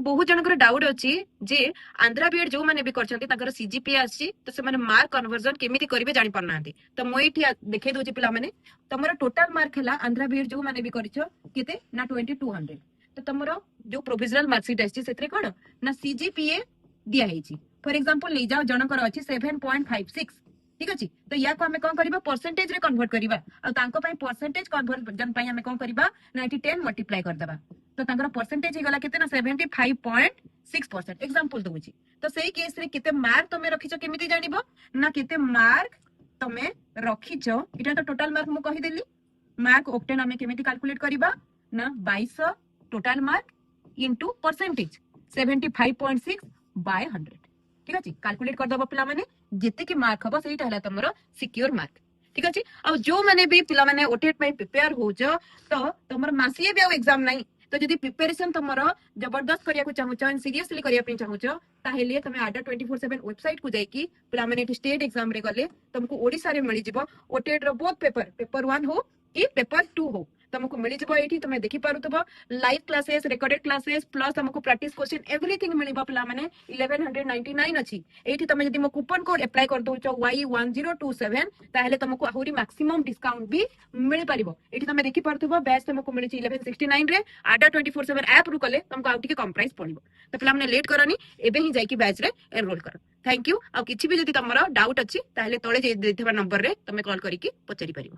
बहुत जनकर डाउट अछि जे आंध्रा बीएड जो माने भी करछंती ताकर सीजीपीए आछि तो से माने मार्क कन्वर्जन केमिति करिवे जानि परनांती तो मोय इठी देखे दोछि पिला माने तमरो टोटल मार्क हला आंध्रा बीएड जो माने भी करिछो केते ना 2200 तो तमरो जो प्रोविजनल मार्कशीट आछि सेतरे कोन ना सीजीपीए दिया हेछि फॉर एग्जांपल ले जाओ जनकर अछि 7.56 ठीक अछि तो या को हमें कोन करबा परसेंटेज रे कन्वर्ट करबा आ तांको पई परसेंटेज कन्वर्जन पई हमें कोन करबा 10 मल्टीप्लाई कर देबा तो तांकर परसेंटेज गला केते ना 75.6% एग्जांपल दोछि तो सेही केस रे केते मार्क तमे रखिछो केमिति जानिबो ना केते मार्क तमे रखिछो इटा तो टोटल मार्क मु कहि देली मार्क ऑक्टेन हमें केमिति कैलकुलेट करबा ना 2200 total mark into percentage 75.6 by 100 ठीक अछि कैलकुलेट कर दबो पिला माने जेते कि मार्क हबो सेही हला तमरो सिक्योर मार्क ठीक अछि अब जो माने भी पिला माने ओटेट पई प्रिपेयर हो जो तो तमर मासिए भी एग्जाम नहीं तो जदि प्रिपरेशन तमरो जबरदस्त करिया को चाहू छ सीरियसली करिया पे चाहू छ ताहेले तमे आडा 24/7 वेबसाइट को जाई कि पिला माने स्टेट एग्जाम रे गले तुमको ओडिसा रे मिली जिवो ओटेट रो बहुत पेपर 1 हो कि पेपर 2 हो तुमको मिली जिवो एठी तमे देखि पारुतबो live classes recorded classes plus तुमको प्रैक्टिस क्वेश्चन एवरीथिंग मिलिबो पिला माने 1199 अछि एठी तमे जदि मो कूपन कोड अप्लाई कर दउ छ Y1027 ताहेले तुमको आहुरी मैक्सिमम डिस्काउंट भी मिल पारिबो एठी तमे देखि पारुतबो बैच तुमको मिली 1169 रे आडा 24/7 ऐप रु कले तुमको आउटी के कम प्राइस पड़िबो तो पिला माने लेट करनी एबे ही जाई कि बैच रे एनरोल कर थैंक यू आ किछि भी जदि तमरो डाउट अछि ताहेले तळे जे देथिबा नंबर रे तमे कॉल करी कि पचारि पारिबो।